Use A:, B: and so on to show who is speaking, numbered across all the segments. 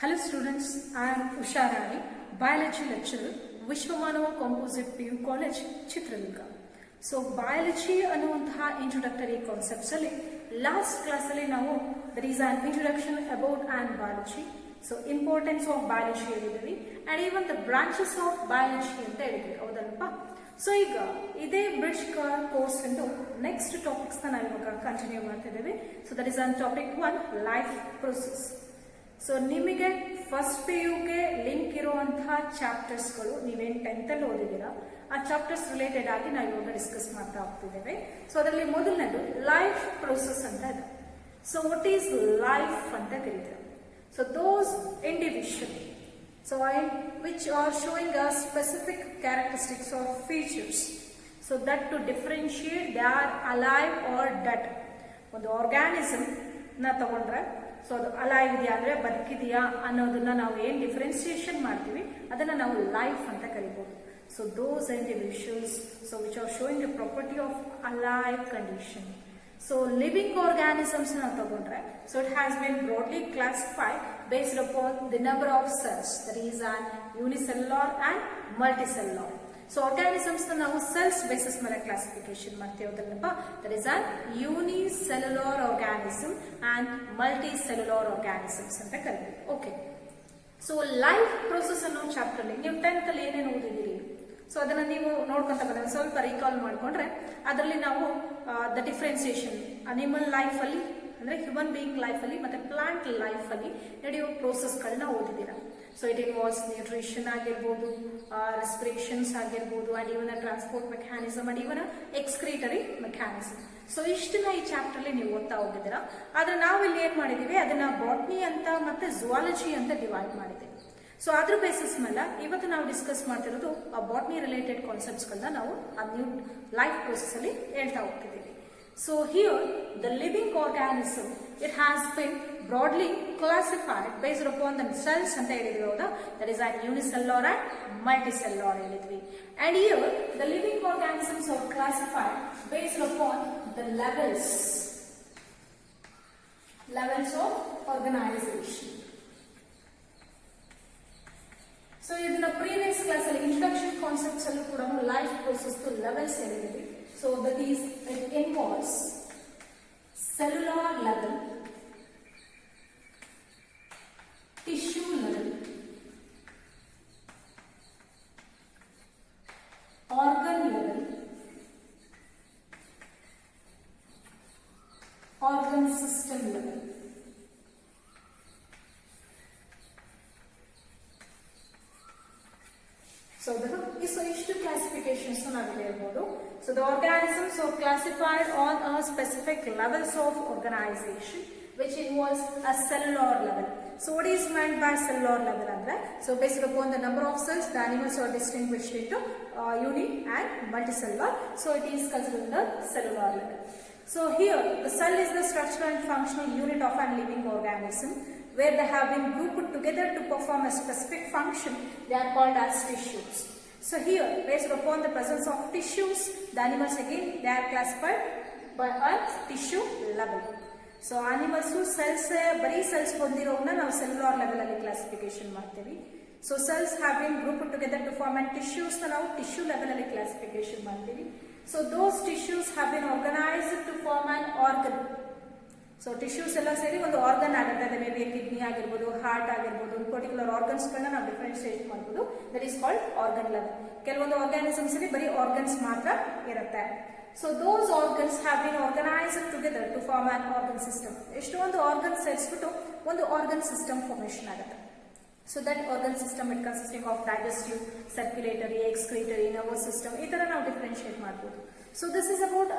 A: Hello students, I am Usha Rani, biology lecturer, Vishwamanava Composite PU College, Chitraduga. So biology ಅನ್ನುವಂತಹ introductory concepts ಅಲ್ಲಿ last class ಅಲ್ಲಿ ನಾವು there is an introduction about an biology. So importance of biology ಹೇಳಿದ್ವಿ and even the branches of biology ಅಂತ ಹೇಳಿದ್ವಿ ಹೌದಲ್ವಾ. So ಈಗ ಇದೇ ಬ್ರಿಡ್ಜ್ ಕೋರ್ಸ್ ಎಂದು ನೆಕ್ಸ್ಟ್ ಟಾಪಿಕ್ಸ್ ನಾವು ಇವಾಗ ಕಂಟಿನ್ಯೂ ಮಾಡ್ತಿದ್ದೇವೆ. So that is on topic 1 life process. So ನಿಮಗೆ ಫಸ್ಟ್ ಪಿ ಯುಗೆ ಲಿಂಕ್ ಇರುವಂತಹ ಚಾಪ್ಟರ್ಸ್ಗಳು ನೀವೇನು 10th ಅಲ್ಲಿ ಓದಿದ್ದೀರಾ ಆ ಚಾಪ್ಟರ್ಸ್ ರಿಲೇಟೆಡ್ ಆಗಿ ನಾವು ಇವಾಗ ಡಿಸ್ಕಸ್ ಮಾಡ್ತಾ ಹೋಗ್ತಿದ್ದೇವೆ. ಸೊ ಅದರಲ್ಲಿ ಮೊದಲನೇದು ಲೈಫ್ ಪ್ರೊಸೆಸ್ ಅಂತ ಇದೆ. ಸೊ ವಾಟ್ ಈಸ್ ಲೈಫ್ ಅಂತ ಕರೀತಾರೆ. So those individual which are showing us specific characteristics or features, so that to differentiate they are alive or dead. ಒಂದು ಆರ್ಗ್ಯಾನಿಸಮ್ ನ ತಗೊಂಡ್ರೆ ಸೊ ಅದು ಅಲೈವ್ ಇದೆಯಾ ಅಂದ್ರೆ ಬದುಕಿದೆಯಾ ಅನ್ನೋದನ್ನ ನಾವು ಏನ್ ಡಿಫ್ರೆನ್ಸಿಯೇಷನ್ ಮಾಡ್ತೀವಿ ಅದನ್ನ ನಾವು ಲೈಫ್ ಅಂತ ಕರಿಬಹುದು. So those individuals so which are showing the property of alive condition. So living organisms na tagondre, so it has been broadly classified based upon the number of cells, that is an unicellular and multicellular. So organisms na ನಾವು cells basis ಮೇಲೆ classification ಮಾಡ್ತೀವಿ ಅದನ್ನಪ್ಪ, that is an unicellular organism and multicellular organisms ಅಂತ ಕರೀತೀವಿ. Okay, so life process ಅನ್ನೋ chapter ಅಲ್ಲಿ ನೀವು 10th ಅಲ್ಲಿ ಏನೇನು ಓದಿದ್ದೀರಿ ಸೊ ಅದನ್ನ ನೀವು ನೋಡ್ಕೊಂತ ಬಂದ್ರೆ ಸ್ವಲ್ಪ ರೀಕಾಲ್ ಮಾಡ್ಕೊಂಡ್ರೆ ಅದರಲ್ಲಿ ನಾವು ದ ಡಿಫ್ರೆನ್ಸಿಯೇಷನ್ ಅನಿಮಲ್ ಲೈಫ್ ಅಲ್ಲಿ ಅಂದ್ರೆ ಹ್ಯೂಮನ್ ಬೀಯಿಂಗ್ ಲೈಫ್ ಅಲ್ಲಿ ಮತ್ತೆ ಪ್ಲಾಂಟ್ ಲೈಫ್ ಅಲ್ಲಿ ನಡೆಯುವ ಪ್ರೋಸೆಸ್ಗಳನ್ನ ಓದಿದ್ದೀರಾ. ಸೊ ಇಟ್ ಇನ್ವಾಲ್ವ್ಸ್ ನ್ಯೂಟ್ರಿಷನ್ ಆಗಿರ್ಬೋದು, ರೆಸ್ಪಿರೇಷನ್ಸ್ ಆಗಿರ್ಬೋದು, and even transport mechanism and even excretory mechanism. So ಇಷ್ಟನ್ನ ಈ ಚಾಪ್ಟರ್ ಅಲ್ಲಿ ನೀವು ಓದ್ತಾ ಹೋಗಿದ್ದೀರಾ. ಆದ್ರೆ ನಾವು ಇಲ್ಲಿ ಏನ್ ಮಾಡಿದೀವಿ ಅದನ್ನ ಬಾಟ್ನಿ ಅಂತ ಮತ್ತೆ ಝುವಾಲಜಿ ಅಂತ ಡಿವೈಡ್ ಮಾಡಿದ್ದೀವಿ. ಸೊ ಅದ್ರ ಬೇಸಿಸ್ ಮೇಲೆ ಇವತ್ತು ನಾವು ಡಿಸ್ಕಸ್ ಮಾಡ್ತಿರೋದು ಆ ಬಾಟ್ನಿ ರಿಲೇಟೆಡ್ ಕಾನ್ಸೆಪ್ಟ್ಸ್ ಗಳನ್ನ ನಾವು ಆ ನ್ಯೂ ಲೈಫ್ ಪ್ರೋಸೆಸ್ ಅಲ್ಲಿ ಹೇಳ್ತಾ ಹೋಗ್ತಿದ್ದೀವಿ. So here the living organism it has been broadly classified based upon the cells ಅಂತ ಹೇಳಿದ್ವಿ ಹೌದಾ, that is on unicellular and multicellular ಹೇಳಿದ್ವಿ. And here the living organisms are classified based upon the levels of organisation. So ಇದನ್ನ previous class ಅಲ್ಲಿ introduction concepts ಅಲ್ಲೂ ಕೂಡ life process levels ಹೇಳಿದ್ವಿ. So that is it involves cellular level, tissue level, organ level, organ system level. So ಇಷ್ಟು classifications ನಾವಿಲ್ಲಿ ಹೇಳ್ಬೋದು. So the organisms are classified on a specific levels of organization which involves a cellular level. So what is meant by cellular level andre, so based upon the number of cells the animals are distinguished into uni and multicellular. So it is considered the cellular level. So here the cell is the structural and functional unit of a living organism where they have been grouped together to perform a specific function. They are called as tissues. So here, based upon the presence of tissues, the animals again they are classified by a tissue level. So animals cells bari cells ಹೊಂದಿರೋವನ್ನ ನಾವು cellular level ಅಲ್ಲಿ classification ಮಾಡ್ತೀವಿ. So cells have been grouped together to form and tissues ನಾವು tissue level ಅಲ್ಲಿ classification ಮಾಡ್ತೀವಿ. So those tissues have been organized to form an organ. So tissues ಎಲ್ಲ ಸೇರಿ ಒಂದು organ ಆಗುತ್ತೆ. ಅದೇ ಮೇ ಬಿ ಕಿಡ್ನಿ ಆಗಿರ್ಬೋದು, ಹಾರ್ಟ್ ಆಗಿರ್ಬೋದು, ಒಂದು ಪರ್ಟಿಕ್ಯುಲರ್ ಆರ್ಗನ್ಸ್ ಗಳನ್ನ ನಾವು ಡಿಫ್ರೆನ್ಶಿಯೇಟ್ ಮಾಡಬಹುದು. That is called organ level. ಕೆಲವೊಂದು ಆರ್ಗಾನಿಸಮ್ಸ್ ಅಲ್ಲಿ ಬರೀ ಆರ್ಗನ್ಸ್ ಮಾತ್ರ ಇರುತ್ತೆ. So those organs have been organized together to form an organ system. ಎಷ್ಟೊಂದು ಆರ್ಗನ್ ಸೇರಿಸ್ಬಿಟ್ಟು ಒಂದು ಆರ್ಗನ್ ಸಿಸ್ಟಮ್ ಫಾರ್ಮೇಶನ್ ಆಗುತ್ತೆ. So that organ system it consisting of digestive, circulatory, excretory, nervous system ಈ ತರ ನಾವು ಡಿಫ್ರೆನ್ಶಿಯೇಟ್ ಮಾಡಬಹುದು. So this is about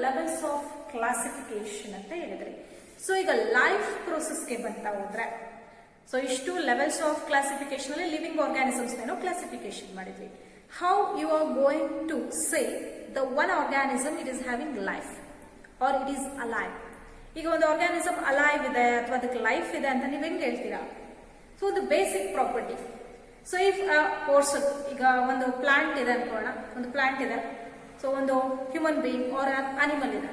A: levels of classification ಅಂತ ಹೇಳಿದ್ರಿ. ಸೊ ಈಗ ಲೈಫ್ ಪ್ರೋಸೆಸ್ಗೆ ಬಂತಾ ಹೋದ್ರೆ ಸೊ ಇಷ್ಟು ಲೆವೆಲ್ಸ್ ಆಫ್ ಕ್ಲಾಸಿಫಿಕೇಶನ್ ಅಲ್ಲಿ ಲಿವಿಂಗ್ ಆರ್ಗ್ಯಾನಿಸಮ್ಸ್ ಏನೋ ಕ್ಲಾಸಿಫಿಕೇಶನ್ ಮಾಡಿದ್ವಿ. How you are going to say the one organism it is having life or it is alive. ಈಗ ಒಂದು ಆರ್ಗ್ಯಾನಿಸಮ್ ಅಲೈವ್ ಇದೆ ಅಥವಾ ಅದಕ್ಕೆ ಲೈಫ್ ಇದೆ ಅಂತ ನೀವು ಹೆಂಗ್ ಹೇಳ್ತೀರಾ? So the basic property. So if person ಈಗ ಒಂದು ಪ್ಲಾಂಟ್ ಇದೆ ಅನ್ಕೋಣ, ಒಂದು ಪ್ಲಾಂಟ್ ಇದೆ, ಸೊ ಒಂದು ಹ್ಯೂಮನ್ ಬೀಯಿಂಗ್ ಆರ್ ಅನಿಮಲ್ ಇದೆ.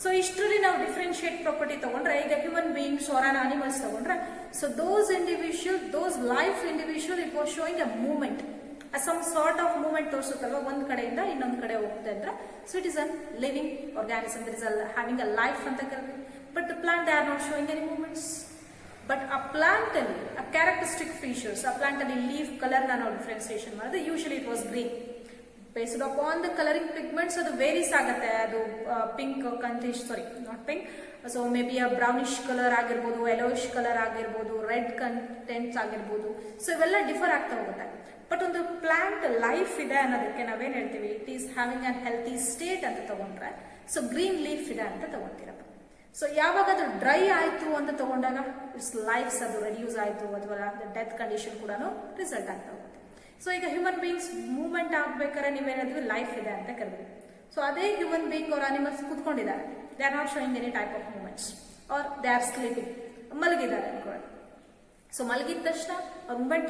A: ಸೊ ಇಷ್ಟರಲ್ಲಿ ನಾವು ಡಿಫ್ರೆನ್ಶಿಯೇಟ್ ಪ್ರಾಪರ್ಟಿ ತಗೊಂಡ್ರೆ, ಈಗ human beings or on animals ತಗೊಂಡ್ರೆ, so those life individual it was showing a movement, some sort of movement ತೋರಿಸುತ್ತಲ್ವ, ಒಂದ್ ಕಡೆಯಿಂದ ಇನ್ನೊಂದ್ ಕಡೆ ಹೋಗ್ತಾ ಇದ್ರೆ, so it is an living organism, there is having a life ಅಂತ ಕರೀತೀವಿ. But the plant they are not showing any movements. But ಆ ಪ್ಲಾಂಟ್ ಅಲ್ಲಿ ಆ ಕ್ಯಾರೆಕ್ಟರಿಸ್ಟಿಕ್ ಫೀಚರ್ಸ್, ಆ ಪ್ಲಾಂಟ್ ಅಲ್ಲಿ ಲೀಫ್ ಕಲರ್ ನ ನಾವು ಡಿಫ್ರೆನ್ಸಿಯೇಷನ್ ಮಾಡಿದ್ರೆ, usually it was green. Based upon the colouring pigments ಅದು ವೇರೀಸ್ ಆಗುತ್ತೆ. ಅದು ಪಿಂಕ್ ಕಂತಿಶ್ not pink, so may be brownish colour ಆಗಿರ್ಬೋದು, ಯೆಲೋಯಿಶ್ ಕಲರ್ ಆಗಿರ್ಬೋದು, ರೆಡ್ ಕಂಟೆಂಟ್ಸ್ ಆಗಿರ್ಬೋದು. ಸೊ ಇವೆಲ್ಲ ಡಿಫರ್ ಆಗ್ತಾ ಹೋಗುತ್ತೆ. ಬಟ್ ಒಂದು ಪ್ಲಾಂಟ್ ಲೈಫ್ ಇದೆ ಅನ್ನೋದಕ್ಕೆ ನಾವೇನ್ ಹೇಳ್ತೀವಿ, it is having an healthy state ಅಂತ ತಗೊಂಡ್ರೆ, ಸೊ ಗ್ರೀನ್ ಲೀಫ್ ಇದೆ ಅಂತ ತಗೊಂತೀರಪ್ಪ. ಸೊ ಯಾವಾಗ ಅದು ಡ್ರೈ ಆಯ್ತು ಅಂತ ತಗೊಂಡಾಗ ಇಟ್ಸ್ ಲೈಫ್ಸ್ ಅದು ರೆಡ್ಯೂಸ್ ಆಯ್ತು, ಅಥವಾ ಡೆತ್ ಕಂಡೀಷನ್ ಕೂಡ ರಿಸಲ್ಟ್ ಆಗ್ತಾ ಹೋಗುತ್ತೆ. ಸೊ ಈಗ ಹ್ಯೂಮನ್ ಬೀಯಿಂಗ್ಸ್ ಮೂವ್ಮೆಂಟ್ ಆಗ್ಬೇಕಾದ್ರೆ ನೀವೇನಾದ್ರೂ ಲೈಫ್ ಇದೆ ಅಂತ ಕರೀತೀವಿ. ಸೊ ಅದೇ ಹ್ಯೂಮನ್ ಬೀಯಿಂಗ್ ಅವ್ರ ಅನಿಮಲ್ಸ್ ಕೂತ್ಕೊಂಡಿದ್ದಾರೆ, they are not showing any type of movements, or they are sleeping, ಮಲಗಿದ್ದಾರೆ ಅನ್ಕೊಳ್ಳಿ. ಸೊ ಮಲಗಿದ ತಕ್ಷಣ ಅವ್ರ ಮೂವ್ಮೆಂಟ್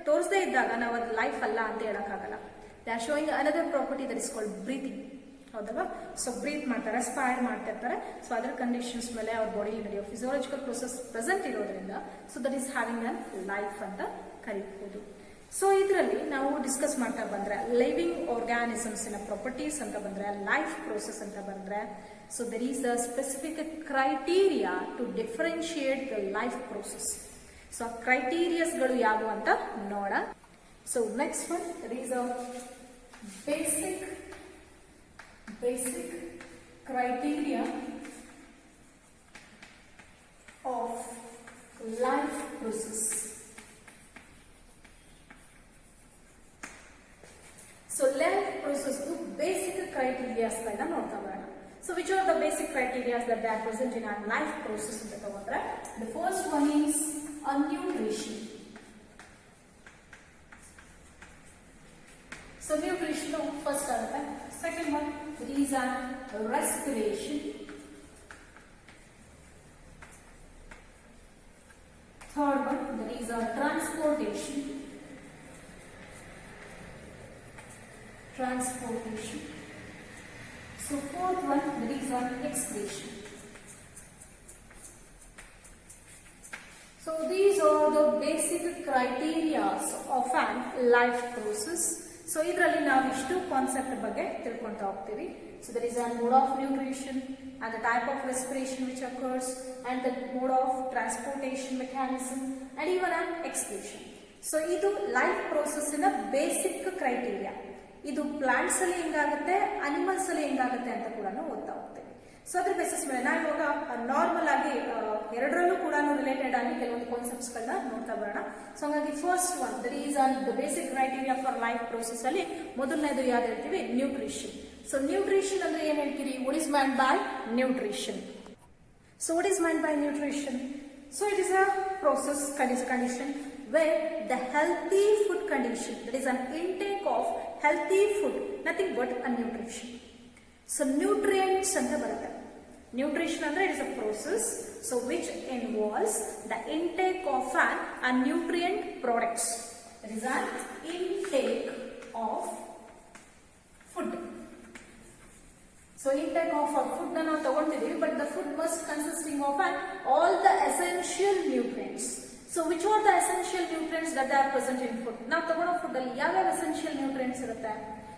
A: ತೋರಿಸದೇ ಇದ್ದಾಗ ನಾವು ಅದು ಲೈಫ್ ಅಲ್ಲ ಅಂತ ಹೇಳಕ್ಕಾಗಲ್ಲ. They are showing another property that is called breathing, ಹೌದಲ್ವಾ? ಸೊ ಬ್ರೀತ್ ಮಾಡ್ತಾರೆ, ರೆಸ್ಪೈರ್ ಮಾಡ್ತಾ ಇರ್ತಾರೆ. ಸೊ ಅದರ ಕಂಡೀಷನ್ಸ್ ಮೇಲೆ ಅವ್ರ ಬಾಡಿ ನಡೆಯೋ ಫಿಸಿಯಾಲಜಿಕಲ್ ಪ್ರೊಸೆಸ್ ಪ್ರೆಸೆಂಟ್ ಇರೋದ್ರಿಂದ, so that is having an life ಅಂತ ಕರೀಬಹುದು. ಸೊ ಇದರಲ್ಲಿ ನಾವು ಡಿಸ್ಕಸ್ ಮಾಡ್ತಾ ಬಂದ್ರೆ, ಲಿವಿಂಗ್ ಆರ್ಗ್ಯಾನಿಸಮ್ಸ್ ಇನ ಪ್ರಾಪರ್ಟೀಸ್ ಅಂತ ಬಂದ್ರೆ, ಲೈಫ್ ಪ್ರೋಸೆಸ್ ಅಂತ ಬಂದ್ರೆ, so there is a specific criteria to differentiate the life process. So ಕ್ರೈಟೀರಿಯಾಸ್ಗಳು ಯಾವುವು ಅಂತ ನೋಡ. So next one, there is a basic criteria of life process. So life process to basic criteria ಗಳನ್ನ ನೋಡ್ತಾ ಬರೋಣ. So which are the basic criteria that they are present in our life process ಅಂತ ತಗೊಂಡ್ರೆ, the first one is nutrition. So nutrition first ಆಗುತ್ತೆ. Second one, there is a respiration. Third one, there is a transportation. So fourth one, there is an excretion. So these are the basic criteria of a life process. So ಇದರಲ್ಲಿ ನಾವು ಇಷ್ಟು concept ಬಗ್ಗೆ ತಿಳ್ಕೊಂತಾ ಹೋಗ್ತೀವಿ. So there is a mode of nutrition and the type of respiration which occurs and the mode of transportation mechanism and even on excretion. So ಇದು life ಪ್ರೋಸೆಸ್ಸಿನ basic criteria. ಇದು plants ಅಲ್ಲಿ ಹೆಂಗಾಗುತ್ತೆ, ಅನಿಮಲ್ಸ್ ಅಲ್ಲಿ ಹೆಂಗಾಗುತ್ತೆ ಅಂತ ಕೂಡ ಓದ್ತಾ ಹೋಗ್ತೇವೆ. ಸೊ ಅದ್ರ ಬೇಸಿಸ್ ಮೇಲೆ ನಾವು ಇವಾಗ ನಾರ್ಮಲ್ ಆಗಿ ಎರಡರಲ್ಲೂ ಕೂಡ ರಿಲೇಟೆಡ್ ಆಗಿ ಕೆಲವೊಂದು ಕಾನ್ಸೆಪ್ಟ್ಸ್ ಗಳನ್ನ ನೋಡ್ತಾ ಬರೋಣ. ಸೊ ಹಾಗಾಗಿ first one, that is the basic criteria for life process ಅಲ್ಲಿ ಮೊದಲನೇದು ಯಾವ್ದು ಹೇಳ್ತೀವಿ, ನ್ಯೂಟ್ರಿಷನ್. ಸೊ ನ್ಯೂಟ್ರಿಷನ್ ಅಂದ್ರೆ ಏನ್ ಹೇಳ್ತೀರಿ, what is man by nutrition? So what is man by nutrition? So it is a process condition where the healthy food condition, that is an intake of healthy food, nothing but a nutrition. So nutrients anta barutte. Nutrition andre it is a process so which involves the intake of a nutrient products. That is an intake of food. So intake of food na ನಾವು ತಗೊಂತಿದೀವಿ, but the food must consisting of all the essential nutrients. So which are the essential nutrients that are present in food? ನಾವು ತಗೊಳ್ಳೋ food ಅಲ್ಲಿ ಯಾವ್ಯಾವ essential nutrients ಇರುತ್ತೆ?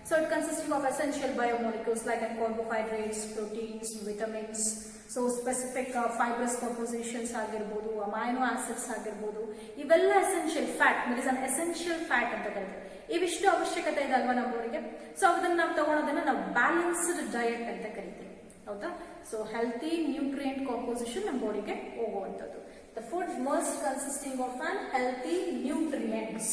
A: So it consisting of essential biomolecules like carbohydrates, proteins, vitamins. So specific fibrous compositions ಆಗಿರಬಹುದು, amino acids ಆಗಿರಬಹುದು, ಇವೆಲ್ಲ essential fat, that is an essential fat ಅಂತ ಕರೀತಾರೆ. ಇವಿಷ್ಟು ಅವಶ್ಯಕತೆ ಇದೆ ಅಲ್ವಾ ನಮ್ಮವರಿಗೆ. ಸೊ ಅದನ್ನ ನಾವು ತಗೊಳ್ಳೋದನ್ನ ನಾವು ಬ್ಯಾಲೆನ್ಸ್ಡ್ ಡಯಟ್ ಅಂತ ಕರಿತೀವಿ, ಹೌದಾ? ಸೊ ಹೆಲ್ತಿ ನ್ಯೂಟ್ರಿಯೆಂಟ್ ಕಾಂಪೋಸಿಷನ್ ನಮ್ಮ ಬಾಡಿಗೆ ಹೋಗುವಂಥದ್ದು. The food must consisting of an healthy nutrients.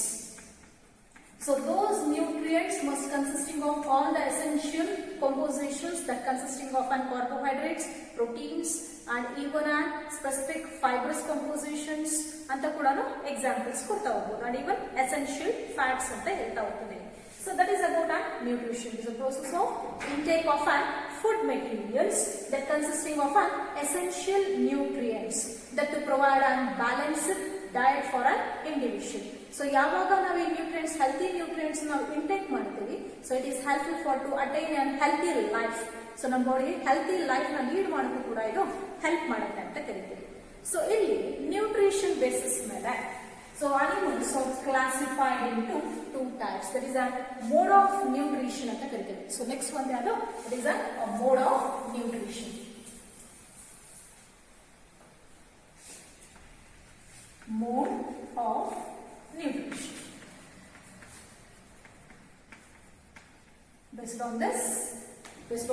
A: So those nutrients must consisting of all the essential compositions that consisting of an carbohydrates, proteins and even an specific fibrous compositions anta kudanu examples ಕೊಡ್ತಾ ಹೋಗಬಹುದು, and even essential fats ಅಂತ ಹೇಳ್ತಾ ಹೋಗ್ತೀವಿ. So that is about an nutrition. It is a process of intake of an food materials that consisting of an essential nutrients that to provide a balanced diet for an individual. So ಯಾವಾಗ ನಾವು ಈ healthy nutrients ನಾವು intake ಮಾಡ್ತೀವಿ, so it is helpful for to attain an healthy life. So ನಮ್ಮ body healthy life ನ lead ಮಾಡೋಕ್ಕೂ ಕೂಡ ಇದು ಹೆಲ್ಪ್ ಮಾಡುತ್ತೆ ಅಂತ ಕರಿತೀವಿ. ಸೊ ಇಲ್ಲಿ ನ್ಯೂಟ್ರಿಷನ್ ಬೇಸಿಸ್ ಮೇಲೆ so animals are classified into two types. That is a mode of nutrition ಅಂತ ಕರಿತೀವಿ. ಸೊ ನೆಕ್ಸ್ಟ್ ಒಂದು ಯಾವುದು? That is a mode of nutrition. Mode of nutrition. Based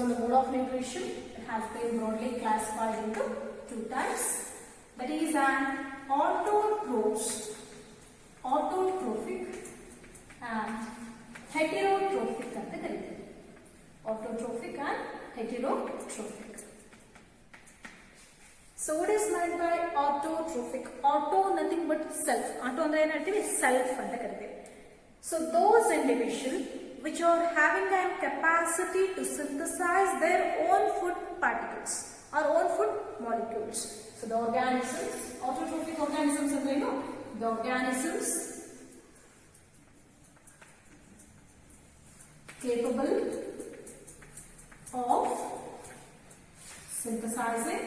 A: on the mode of nutrition, it has been broadly classified into two types. That is an autotrophic and heterotrophic ಅಂತ ಕರೀತೀವಿ. Autotrophic and heterotrophic. So what is meant by autotrophic? Auto nothing but self. Auto ಅಂದ್ರೆ ಏನು ಹೇಳ್ತೀವಿ? Self ಅಂತ ಕರೀತೀವಿ. So those individuals which are having a capacity to synthesize their own food particles or own food molecules. So the organisms, autotrophic organisms ಅಂದ್ರೆ ಏನು? The organisms capable of synthesizing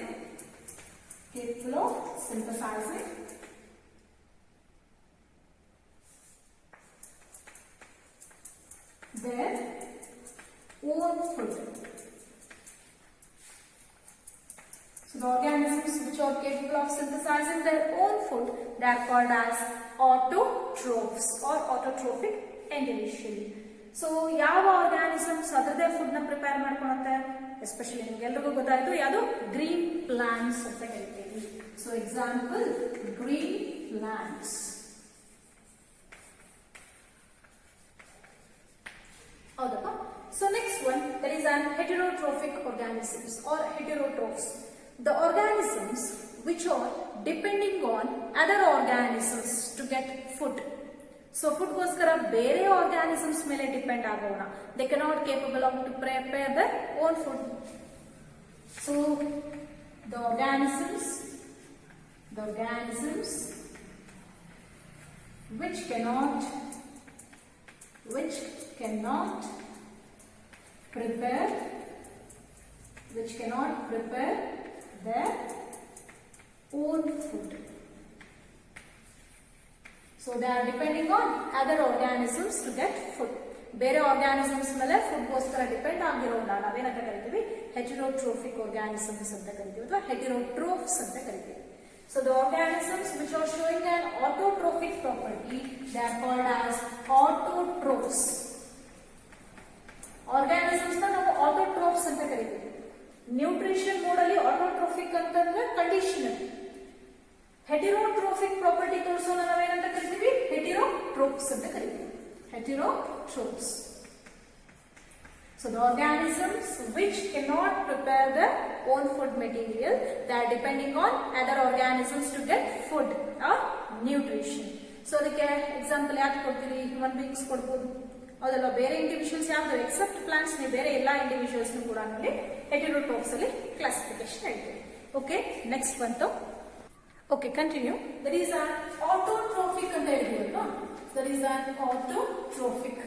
A: their own food. So the organisms which are capable of synthesizing their own food, they are called as autotrophs or autotrophic individual. So ಯಾವ organisms ಅದರದೇ food ನ prepare ಮಾಡ್ಕೊಳುತ್ತೆ? Especially ನಿಮ್ಗೆಲ್ರಿಗೂ ಗೊತ್ತಾಯ್ತು ಯಾವುದು? Green plants ಅಂತ ಕರಿತೀವಿ. So example green plants. ಹೌದಪ್ಪ. So next one, that is an heterotrophic organisms or heterotrophs. The organisms which are depending on other organisms to get food. So food ಗೋಸ್ಕರ ಬೇರೆ organisms ಮೇಲೆ depend ಆಗೋಣ. They cannot capable of to prepare their own food. So the organisms which cannot prepare their own food. So they are depending on other organisms to get food. ಬೇರೆ organisms ಮೇಲೆ food ಗೋಸ್ಕರ depend ಆಗಿರೋಣ ನಾವೇನಂತ ಕರಿತೀವಿ? ಹೆಟೆರೋಟ್ರೋಫಿಕ್ organisms ಅಂತ ಕರಿತೀವಿ ಅಥವಾ ಹೆಟೆರೋಟ್ರೋಫ್ಸ್ ಅಂತ ಕರಿತೀವಿ. So the organisms which are showing an autotrophic property, they are called as autotrophs. Organisms ನ ನಾವು autotrophs ಅಂತ ಕರಿತೀವಿ. ನ್ಯೂಟ್ರಿಷನ್ ಮೋಡ್ ಅಲ್ಲಿ ಆಟೋಟ್ರೋಫಿಕ್ ಅಂತಂದ್ರೆ ಕಂಡೀಷನಲ್. ಹೆಟೆರೋಟ್ರೋಫಿಕ್ ಪ್ರಾಪರ್ಟಿ ತೋರಿಸೋಣ ನಾವೇನಂತ ಕರಿತೀವಿ? ಹೆಟೆರೋಟ್ರೋಫ್ಸ್ ಅಂತ ಕರಿತೀವಿ. ಹೆಟೆರೋಟ್ರೋಫ್ಸ್. So the organisms which cannot prepare their own food material, they are depending on other organisms to get food or nutrition. So ಅದಕ್ಕೆ ಎಕ್ಸಾಂಪಲ್ ಯಾಕೆ ಕೊಡ್ತೀವಿ? ಹ್ಯೂಮನ್ ಬೀಯಿಂಗ್ಸ್ ಕೊಡ್ಬೋದು, ಹೌದಲ್ಲ? ಬೇರೆ ಇಂಡಿವಿಜುವಲ್ಸ್ ಯಾವ್ದು ಎಕ್ಸೆಪ್ಟ್ ಪ್ಲಾಂಟ್ಸ್, ನೀವು ಬೇರೆ ಎಲ್ಲ ಇಂಡಿವಿಜುವಲ್ಸ್ ಕೂಡ ಹೆಟೆರೋಟ್ರೋಫ್ಸ್ ಅಲ್ಲಿ ಕ್ಲಾಸಿಫಿಕೇಶನ್ ಹೇಳ್ತೀವಿ. ಓಕೆ, ನೆಕ್ಸ್ಟ್ ಬಂತು. Okay, continue. That is an autotrophic ಅಂತ ಹೇಳಿದ್ವಲ್ವಾ? That is an autotrophic.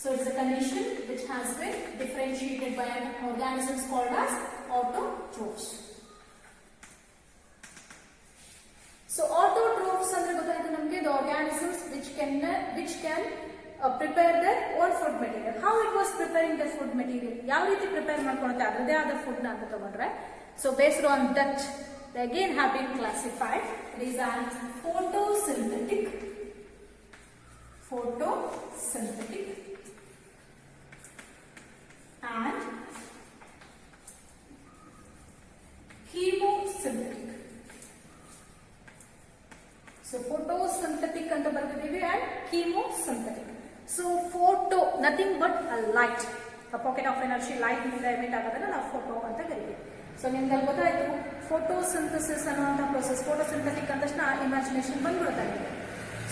A: So it's a condition which has been differentiated by organisms called as autotrophs. So autotrophs ಅಂದ್ರೆ ಗೊತ್ತಾಯ್ತು ನಮಗೆ, the organisms which can prepare their own food material. How it was preparing the food material? ಯಾವ ರೀತಿ prepare ಮಾಡ್ಕೊಳುತ್ತೆ ಅದರದೇ ಆದ food ನ ಅಂತ ತಗೊಂಡ್ರೆ, so based on that they again have been classified. It is an photosynthetic and chemosynthetic. So photosynthetic anta barkadivi and chemosynthetic. So photo nothing but a light, a pocket of energy, light ಇಂದ emit ಆಗೋದನ್ನ ನಾವು photo ಅಂತ ಕರಿತೀವಿ. So ನಿಮ್ಗೆ ಗೊತ್ತಾಯ್ತು photosynthesis ಅನ್ನುವಂಥ process. Photosynthetic ಅಂದ ತಕ್ಷಣ ಇಮ್ಯಾಜಿನೇಷನ್ ಬಂದ್ಬಿಡುತ್ತೆ ನಿಮಗೆ.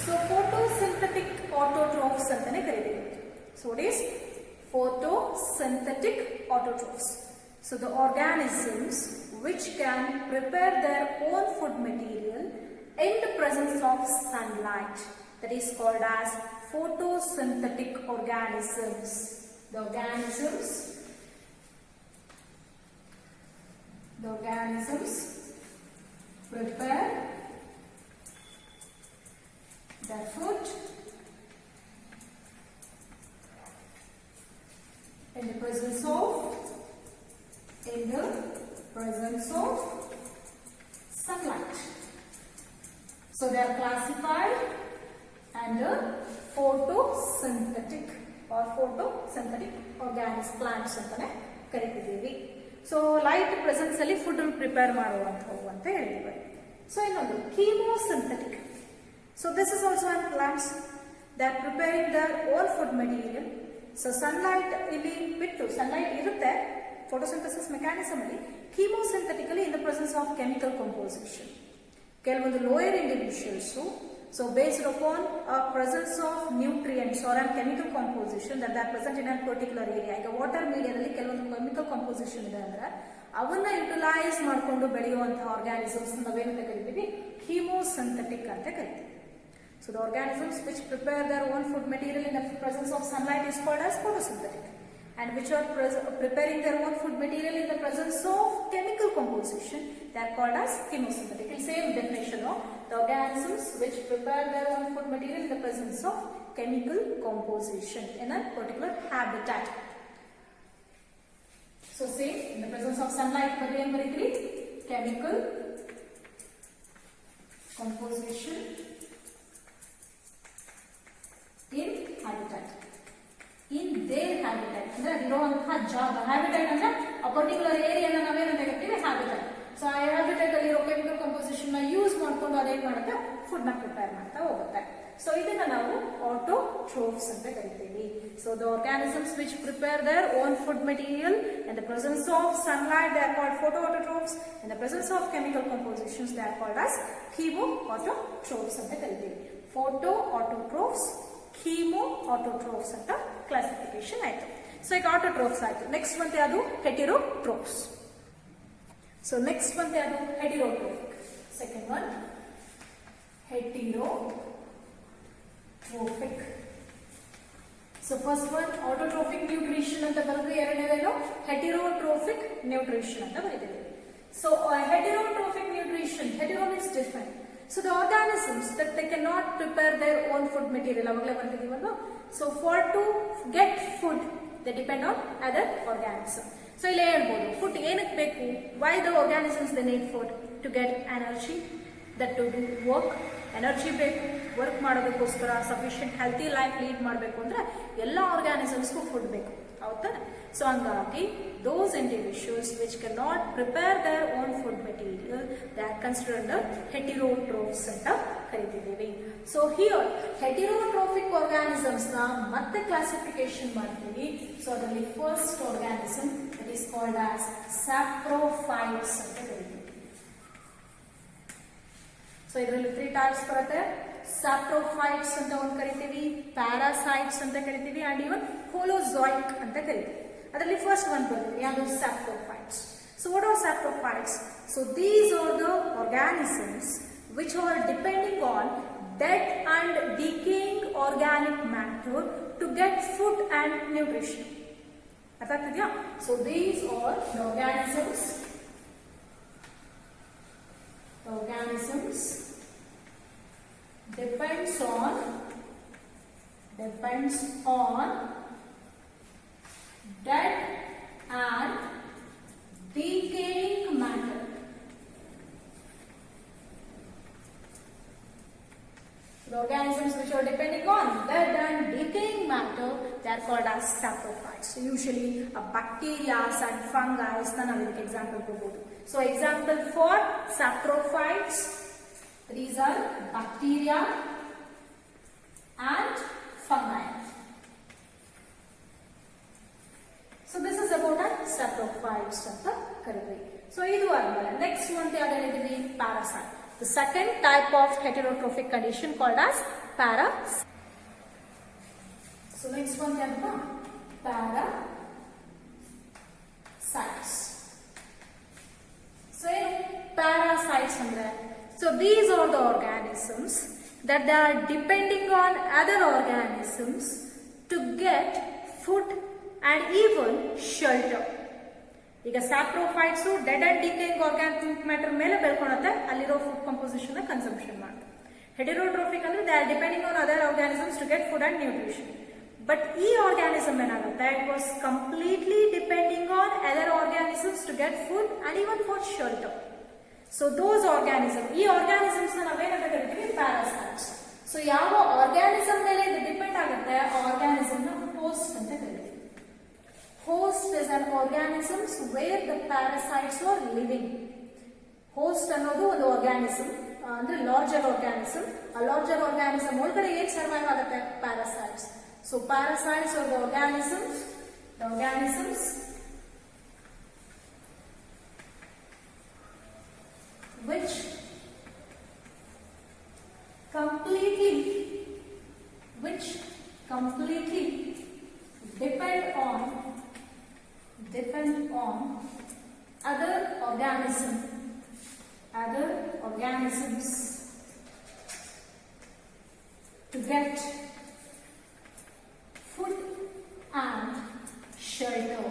A: ಸೊ ಫೋಟೋಸಿಂಥೆಟಿಕ್ ಆಟೋಟ್ರೋಫ್ಸ್ ಅಂತಾನೆ ಕರಿತೀವಿ. So it is photosynthetic autotrophs. So the organisms which can prepare their own food material in the presence of sunlight, that is called as photosynthetic organisms. The organisms The organisms prepare their food in the presence of sunlight. So they are classified under photosynthetic organisms, plants ಅಂತಾನೆ ಕರೀತಿದ್ದೀವಿ. So light presence ಅಲ್ಲಿ food prepare ಮಾಡುವಂಥವು ಅಂತ ಹೇಳಿದ್ವಿ. So ಇನ್ನೊಂದು chemosynthetic. So this is also an plants that preparing their own food material. So sunlight ಇಲ್ಲಿ ಬಿಟ್ಟು sunlight ಇರುತ್ತೆ photosynthesis mechanism ಅಲ್ಲಿ, chemosynthetically in the presence of chemical composition. ಕೆಲವೊಂದು lower individuals so based upon a presence of nutrients or a chemical composition that are present in a particular area. ಈಗ water ಮೀಡಿಯಾದಲ್ಲಿ ಕೆಲವೊಂದು chemical composition ಇದೆ ಅಂದ್ರೆ ಅವನ್ನ utilise ಮಾಡಿಕೊಂಡು ಬೆಳೆಯುವಂತಹ organisms ನಾವೇನಂತ ಕರಿತೀವಿ, chemosynthetic ಅಂತ ಕರಿತೀವಿ. So the organisms which prepare their own food material in the presence of sunlight is called as photosynthetic, and which are preparing their own food material in the presence of chemical composition, they are called as chemosynthetic. It's same definition of the organisms which prepare their own food material in the presence of chemical composition in a particular habitat. So same, in the presence of sunlight, chemical composition in habitat. In their habitat, ಅಂದ್ರೆ ಇರುವಂತಹ ಜಾಗ. Habitat ಅಂದ್ರೆ ಆ particular ಏರಿಯಾನ ನಾವೇನಂತ ಕರಿತೀವಿ, habitat. So ಆ habitat ಅಲ್ಲಿ ಇರೋ ಕೆಮಿಕಲ್ ಕಾಂಪೋಸಿಷನ್ ನ ಯೂಸ್ ಮಾಡ್ಕೊಂಡು ಅದೇನ್ ಮಾಡುತ್ತೆ, ಫುಡ್ ನ ಪ್ರಿಪೇರ್ ಮಾಡ್ತಾ ಹೋಗುತ್ತೆ. ಸೊ ಇದನ್ನ ನಾವು ಆಟೋಟ್ರೋಫ್ಸ್ ಅಂತ ಕರಿತೀವಿ. So the organisms which prepare their own food material in the presence of sunlight, they are called photoautotrophs. In the presence of chemical compositions, they are called as chemoautotrophs ಅಂತ ಕರಿತೀವಿ. photoautotrophs, chemoautotrophs ಅಂತ classification ಆಯ್ತು. So ಈಗ autotrophs ಆಯ್ತು. Next ಬಂತೆ ಅದು heterotrophs. So next ಬಂತೆ ಅದು heterotrophic. Second one heterotrophic. So first one autotrophic nutrition ಅಂತ ಬರೆದು, ಎರಡನೇದೇನು ಹೆಟಿರೋಟ್ರೋಫಿಕ್ ನ್ಯೂಟ್ರಿಷನ್ ಅಂತ ಬರೀತೀವಿ. So heterotrophic nutrition, hetero means different. So the organisms that they cannot prepare their own food material, avagale bartidivalla. So for to get food, they depend on other organism. So ille helbodu food enakke beku, why the organisms they need food to get energy, that to do work, energy beku, work ಮಾಡೋದಕ್ಕೋಸ್ಕರ sufficient healthy life lead ಮಾಡಬೇಕು ಅಂದ್ರೆ ಎಲ್ಲ ಆರ್ಗಾನಿಸಮ್ಸ್ಗೂ food ಬೇಕು, ಹೌದಾ? So ಹಂಗಾಗಿ those individuals which cannot prepare their own food material, they are considered heterotrophs ಅಂತ ಕರೀತಿದ್ದೀವಿ. So here heterotrophic organisms ನ ಮತ್ತೆ ಕ್ಲಾಸಿಫಿಕೇಶನ್ ಮಾಡ್ತೀವಿ. ಸೊ ಅದರಲ್ಲಿ first organism that is called as saprophytes ಅಂತ ಕರೀತೀವಿ. ಸೊ ಇದರಲ್ಲಿ 3 ಟೈಪ್ಸ್ ಬರುತ್ತೆ. ಸ್ಯಾಪ್ರೋಫೈಟ್ಸ್ ಅಂತ ಒಂದು ಕರಿತೀವಿ, ಪ್ಯಾರಾಸೈಟ್ಸ್ ಅಂತ ಕರಿತೀವಿ, ಅಂಡ್ ಇವನ್ ಹೋಲೋಜಾಯಿಕ್ ಅಂತ ಕರಿತೀವಿ. ಅದರಲ್ಲಿ ಫಸ್ಟ್ ಒನ್ ಬರುತ್ತೆ ಯಾವುದು, saprophytes. So what are saprophytes? So these are the organisms which are depending on dead and decaying organic matter to get food and nutrition. ಅರ್ಥ ಆಗ್ತಿದೆಯಾ? So these are the organisms depends on dead and decaying matter. The organisms which are depending on dead and decaying matter, they are called as saprophytes. So usually bacteria and fungi na navu idಕ್ಕೆ example ಕೊಡಬಹುದು. So example for saprophytes, these are bacteria and fungi. So this is about a saprophytes ಅಂತ ಕರೀತೀವಿ. So ಇದು ಆದ್ಮೇಲೆ next ಒಂದು ಯಾವ್ದು ಹೇಳಿದ್ವಿ, parasite. The second type of heterotrophic condition called as parasite. So next one is parasites. So parasites andre, so these are the organisms that they are depending on other organisms to get food and even shelter. ಈಗ saprophytes dead and decaying organic matter ಮೇಲೆ ಬೆಳ್ಕೊಳತ್ತೆ, ಅಲ್ಲಿರೋ food composition consumption ಮಾಡುತ್ತೆ. Heterotrophic ಅಂದ್ರೆ they are depending on other organisms to get food and nutrition. But ಈ organism ಏನಾಗುತ್ತೆ, it was completely depending on other organisms to get food and even for shelter. So those organism, ಈ organisms ನಾವೇನಂತ ಕರಿತೀವಿ, parasites. So ಯಾವ organism ಮೇಲೆ ಇದು depend ಆಗುತ್ತೆ, ಆ ಆರ್ಗ್ಯಾನಿಸಮ್ ನ ಹೋಸ್ಟ್ ಅಂತ ಕರಿತೀವಿ. Host is an organisms where the parasites are living. Host ಅನ್ನೋದು ಒಂದು ಆರ್ಗ್ಯಾನಿಸಮ್, ಅಂದ್ರೆ ಲಾರ್ಜರ್ ಆರ್ಗ್ಯಾನಿಸಮ್. ಆ ಲಾರ್ಜರ್ ಆರ್ಗ್ಯಾನಿಸಮ್ ಒಳಗಡೆ ಏನ್ ಸರ್ವೈವ್ ಆಗುತ್ತೆ, parasites. So parasites are the organisms which completely depend on other organisms to get food and shelter.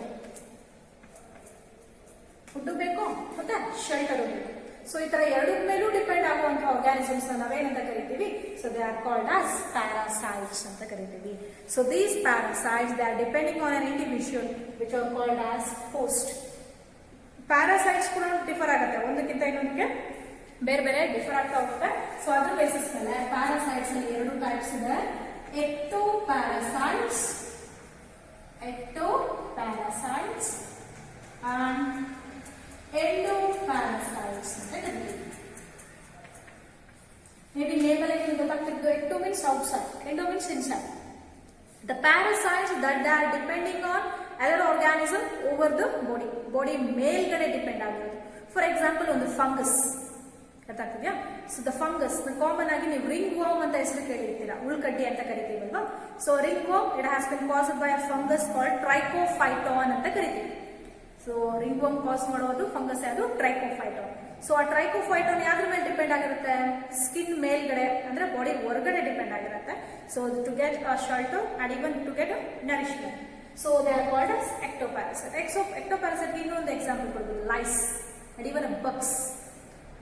A: Food ಬೇಕು ಮತ್ತೆ shelter ಬೇಕು. ಸೊ ಈ ತರ ಎರಡು ಮೇಲೂ ಡಿಪೆಂಡ್ ಆಗುವಂತಹ ಆರ್ಗ್ಯಾನಿಸಮ್ಸ್ ನಾವೇನಂತ ಕರಿತೀವಿ, so they are called as parasites ಅಂತ ಕರಿತೀವಿ. So these parasites they are depending on an individual which are called as host. Parasites ಕೂಡ ಡಿಫರ್ ಆಗುತ್ತೆ, ಒಂದಕ್ಕಿಂತ ಇನ್ನೊಂದಕ್ಕೆ ಬೇರೆ ಬೇರೆ ಡಿಫರ್ ಆಗ್ತಾ ಹೋಗುತ್ತೆ. ಸೊ ಅದ್ರ ಬೇಸಿಸ್ ಮೇಲೆ ಪ್ಯಾರಾಸೈಟ್ಸ್ ಅಲ್ಲಿ ಎರಡು ಟೈಪ್ಸ್ ಇದೆ, ectoparasites and endoparasites ಅಂತ ಕರೀತೀವಿ. maybe name ಅಲ್ಲಿ ನಿಮಗೆ ಗೊತ್ತಾಗ್ತಿದ್ದು, ecto means outside, endo means inside. The parasites that they are depending on other organism over the body ಮೇಲ್ಗಡೆ ಡಿಪೆಂಡ್ ಆಗಿರೋದು. ಫಾರ್ ಎಕ್ಸಾಂಪಲ್ ಒಂದು ಫಂಗಸ್ ಗೊತ್ತಾಗ್ತಿದ್ಯಾ. ಸೊ ದ ಫಂಗಸ್ ಕಾಮನ್ ಆಗಿ ನೀವು ರಿಂಗ್ ವರ್ಮ್ ಅಂತ ಹೆಸರು ಕೇಳಿರ್ತೀರಾ, ಉಳ್ಕಡ್ಡಿ ಅಂತ ಕರಿತೀವಲ್ವಾ. So ringworm it has been caused by a fungus called trichophyton ಅಂತ ಕರಿತೀವಿ. ಸೊ ರಿಂಗ್ ವರ್ಮ್ ಕಾಸ್ ಮಾಡೋದು ಫಂಗಸ್ ಯಾವುದು, ಟ್ರೈಕೋಫೈಟಾನ್. ಸೊ ಆ ಟ್ರೈಕೋಫೈಟಾನ್ ಯಾವ್ದ್ರ ಮೇಲೆ ಡಿಪೆಂಡ್ ಆಗಿರುತ್ತೆ, ಸ್ಕಿನ್ ಮೇಲ್ಗಡೆ ಅಂದ್ರೆ ಬಾಡಿ ಹೊರಗಡೆ ಡಿಪೆಂಡ್ ಆಗಿರುತ್ತೆ. So to get a shelter and even to get a nourishment. So they are called as ectoparasite. ectoparasite ಇನ್ನೊಂದು ಎಕ್ಸಾಂಪಲ್ ಕೊಡ್ಬೋದು, lice and even bugs.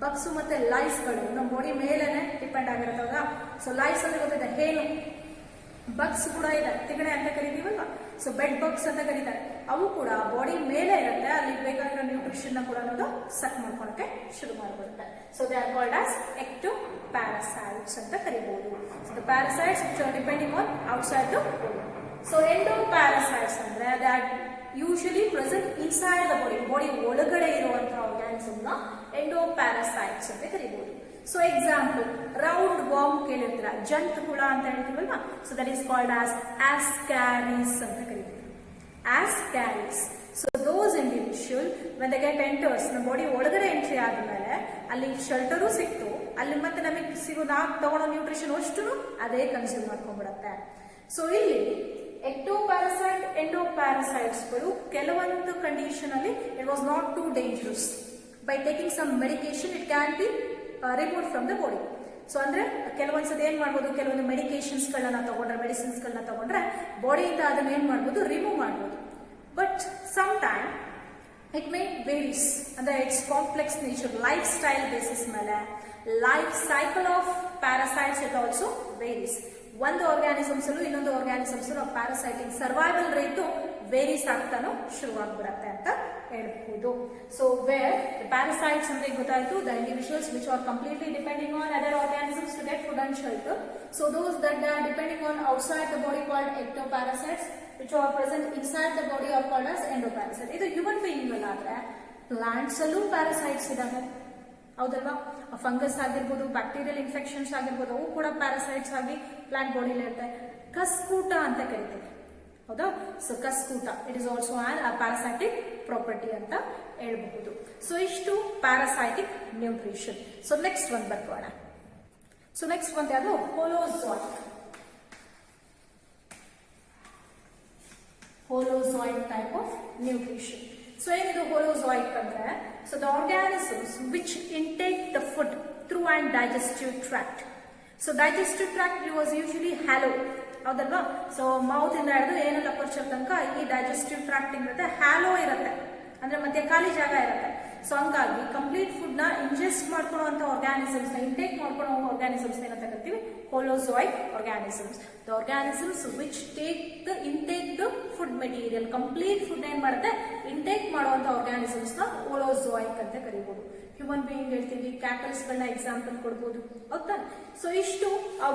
A: Bugs ಮತ್ತೆ ಲೈಸ್ಗಳು ನಮ್ಮ ಬಾಡಿ ಮೇಲೇನೆ ಡಿಪೆಂಡ್ ಆಗಿರುತ್ತೆ ಹೌದಾ. ಸೊ ಲೈಸ್ ಅಂದ್ರೆ ಗೊತ್ತಿದೆ ಹೇನು, ಬಗ್ಸ್ ಕೂಡ ಇದೆ, ತಿಗಣೆ ಅಂತ ಕರಿತೀವಲ್ವಾ. ಸೊ ಬೆಡ್ ಬಗ್ಸ್ ಅಂತ ಕರೀತಾರೆ, ಅವು ಕೂಡ ಬಾಡಿ ಮೇಲೆ ಇರುತ್ತೆ, ಅಲ್ಲಿ ಬೇಕಾಗಿರೋ ನ್ಯೂಟ್ರಿಷನ್ ಕೂಡ ಅನ್ನೋದು ಸಕ್ ಮಾಡ್ಕೊಳಕ್ಕೆ ಶುರು ಮಾಡ್ಬಿಡುತ್ತೆ. So they are called as ectoparasites ಅಂತ ಕರಿಬಹುದು. So the parasites which are depending on outside the body. So endoparasites ಅಂದ್ರೆ that usually present inside the body ಒಳಗಡೆ ಇರುವಂತಹ ಆರ್ಗ್ಯಾನಿಸಮ್ ನ ಎಂಡೋಪ್ಯಾರಾಸೈಟ್ಸ್ ಅಂತ ಕರೀಬಹುದು. ಸೊ ಎಕ್ಸಾಂಪಲ್, ರೌಂಡ್ ವಾರ್ಮ್ ಕೇಳಿರ್ತೀರಾ, ಜಂತ್ ಹುಳ ಅಂತ ಹೇಳ್ತೀವಲ್ವಾ. So that is called as ascaris ಅಂತ ಕರೀತೀವಿ, ascaris. So those individual when they get enters ನಮ್ಮ ಬಾಡಿ ಒಳಗಡೆ ಎಂಟ್ರಿ ಆದ್ಮೇಲೆ ಅಲ್ಲಿ ಶೆಲ್ಟರು ಸಿಕ್ತು, ಅಲ್ಲಿ ಮತ್ತೆ ನಮಗೆ ಸಿಗೋ ನಾವು ತಗೊಳ್ಳೋ ನ್ಯೂಟ್ರಿಷನ್ ಅಷ್ಟು ಅದೇ ಕನ್ಸ್ಯೂಮ್ ಮಾಡ್ಕೊಂಡ್ಬಿಡತ್ತೆ. ಸೊ ಇಲ್ಲಿ ectoparasite endoparasites ಗಳು ಕೆಲವೊಂದು ಕಂಡೀಷನ್ ಅಲ್ಲಿ it was not too dangerous. By taking some medication it can be remove from the body. So ಅಂದ್ರೆ ಕೆಲವೊಂದ್ಸತಿ ಏನ್ ಮಾಡ್ಬೋದು, ಕೆಲವೊಂದು ಮೆಡಿಕೇಶನ್ಸ್ ಗಳನ್ನ ತಗೊಂಡ್ರೆ, ಮೆಡಿಸಿನ್ಸ್ ಗಳನ್ನ ತಗೊಂಡ್ರೆ ಬಾಡಿಯಿಂದ ಅದನ್ನ ಏನ್ ಮಾಡ್ಬೋದು, ರಿಮೂವ್ ಮಾಡ್ಬೋದು. But some time it may varies, ಅಂದ್ರೆ it's complex nature, lifestyle basis ಮೇಲೆ, life cycle of parasites it also varies. ಒಂದು ಆರ್ಗ್ಯಾನಿಸಮ್ಸ್ ಅಲ್ಲೂ ಇನ್ನೊಂದು organisms parasiting survival rate varies ಆಗ್ತಾನೋ ಶುರುವಾಗ್ಬಿಡತ್ತೆ ಅಂತ ಹೇಳ್ಬಹುದು. ಸೊ ವೇರ್ ಪ್ಯಾರಾಸೈಟ್ಸ್ ಅಂದ್ರೆ ಗೊತ್ತಾಯ್ತು, the individuals which are completely depending on other organisms to get food and shelter. So those that are depending on outside the body called ectoparasites, which are present inside the body are called as endoparasites. ಇದು human being ಅಲ್ಲಾದ್ರೆ plants ಅಲ್ಲೂ parasites ಇದಾವೆ ಹೌದಲ್ವಾ. Fungus ಆಗಿರ್ಬೋದು, bacterial infections ಆಗಿರ್ಬೋದು, ಅವು ಕೂಡ parasites ಆಗಿ plant ಬಾಡಿಲಿ ಇರುತ್ತೆ. ಕಸ್ಕೂಟ ಅಂತ ಕರಿತೀವಿ ಹೌದಾ. So cuscuta it is also an parasitic property ಅಂತ ಹೇಳ್ಬಹುದು. ಸೊ ಇಷ್ಟು ಪ್ಯಾರಾಸೈಟಿಕ್ ನ್ಯೂಟ್ರಿಷನ್. ಸೊ ನೆಕ್ಸ್ಟ್ ಒಂದು ಬರ್ಕೋಣ. ಸೊ ನೆಕ್ಸ್ಟ್ ಒಂದು ಯಾವುದು, ಹೋಲೋಜಾಯಿಕ್ ಟೈಪ್ ಆಫ್ ನ್ಯೂಟ್ರಿಷನ್. ಸೊ ಏನಿದು ಹೋಲೋಜಾಯಿಕ್ ಅಂದ್ರೆ, so the organisms which intake the food through and digestive tract. So digestive tract was usually hello ಹೌದಲ್ವಾ. So mouth ಇಂದ ಹಿಡಿದು ಏನಲ್ಲ ಪರ್ಚರ್ ತನಕ ಈ ಡೈಜೆಸ್ಟಿವ್ ಟ್ರಾಕ್ಟ್ ಇರುತ್ತೆ, ಹ್ಯಾಲೋ ಇರುತ್ತೆ. ಅಂದ್ರೆ ಮಧ್ಯೆ ಖಾಲಿ ಜಾಗ ಇರುತ್ತೆ. ಸೊ ಹಂಗಾಗಿ ಕಂಪ್ಲೀಟ್ ಫುಡ್ ನ ಇಂಜೆಸ್ಟ್ ಮಾಡ್ಕೊಳ್ಳುವಂತ ಆರ್ಗಾನಿಸಮ್ಸ್ ನ ಇಂಟೇಕ್ ಮಾಡ್ಕೊಳ್ಳೋ ಆರ್ಗಾನಿಸಮ್ಸ್ ಏನಂತ ಕರಿತೀವಿ holozoic organisms. The organisms which take the intake the food material, complete food ಏನ್ ಮಾಡುತ್ತೆ ಇಂಟೇಕ್ ಮಾಡುವಂತ ಆರ್ಗಾನಿಸಮ್ಸ್ ನ ಹೋಲೋಜಾಯಿಕ್ ಅಂತ ಕರಿಬಹುದು. ಹ್ಯೂಮನ್ ಬೀಯಿಂಗ್ ಹೇಳ್ತೀವಿ, ಕ್ಯಾಟಲ್ಸ್ ಗಳನ್ನ ಎಕ್ಸಾಂಪಲ್ ಕೊಡ್ಬೋದು, ಹೌದಾ? ಸೊ ಇಷ್ಟು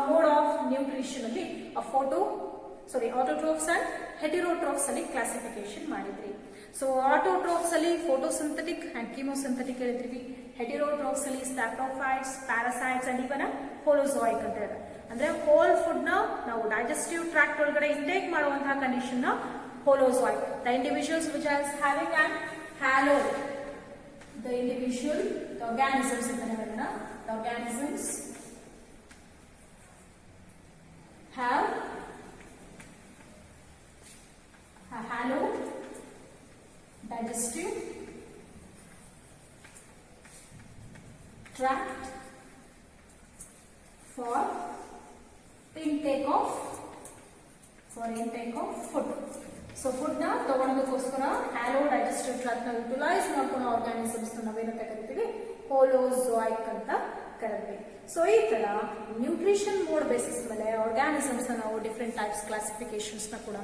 A: ಮೋಡ್ ಆಫ್ ನ್ಯೂಟ್ರಿಷನ್ ಅಲ್ಲಿ ಆಟೋಟ್ರೋಫ್ಸ್ ಅಂಡ್ ಹೆಟೆರೋಟ್ರೋಫ್ಸ್ ಅಲ್ಲಿ ಕ್ಲಾಸಿಫಿಕೇಶನ್ ಮಾಡಿದ್ರಿ. ಸೊ ಆಟೋಟ್ರೋಫ್ಸ್ ಅಲ್ಲಿ ಫೋಟೋಸಿಂಥೆಟಿಕ್ ಅಂಡ್ ಕೀಮೋಸಿಂಥೆಟಿಕ್ ಹೇಳಿದ್ವಿ. ಹೆಟೆರೋಟ್ರೋಫ್ಸ್ ಅಲ್ಲಿ saprophytes, parasites and even holozoic ಅಂತ ಇದೆ. ಅಂದ್ರೆ ಹೋಲ್ ಫುಡ್ ನ ನಾವು ಡೈಜೆಸ್ಟಿವ್ ಟ್ರಾಕ್ಟ್ ಒಳಗಡೆ ಇಂಟೇಕ್ ಮಾಡುವಂತಹ ಕಂಡೀಷನ್ ನ holozoic. The individuals which are having and hello the individual, the organisms in the organisms have a hollow digestive tract for intake of food. So food ನ ತಗೊಳೋದಕ್ಕೋಸ್ಕರ hello digestive tract ನ utilise ಮಾಡ್ಕೊಳ್ಳೋ organisms ನಾವೇನಂತ ಕರಿತೀವಿ ಹೋಲೋಜಾಯಿಕ್ ಅಂತ ಕರಿತೀವಿ. So ಈ ತರ nutrition mode basis ಮೇಲೆ ಆರ್ಗಾನಿಸಮ್ಸ್ ನಾವು ಡಿಫ್ರೆಂಟ್ ಟೈಪ್ಸ್ ಕ್ಲಾಸಿಫಿಕೇಶನ್ಸ್ ನ ಕೂಡ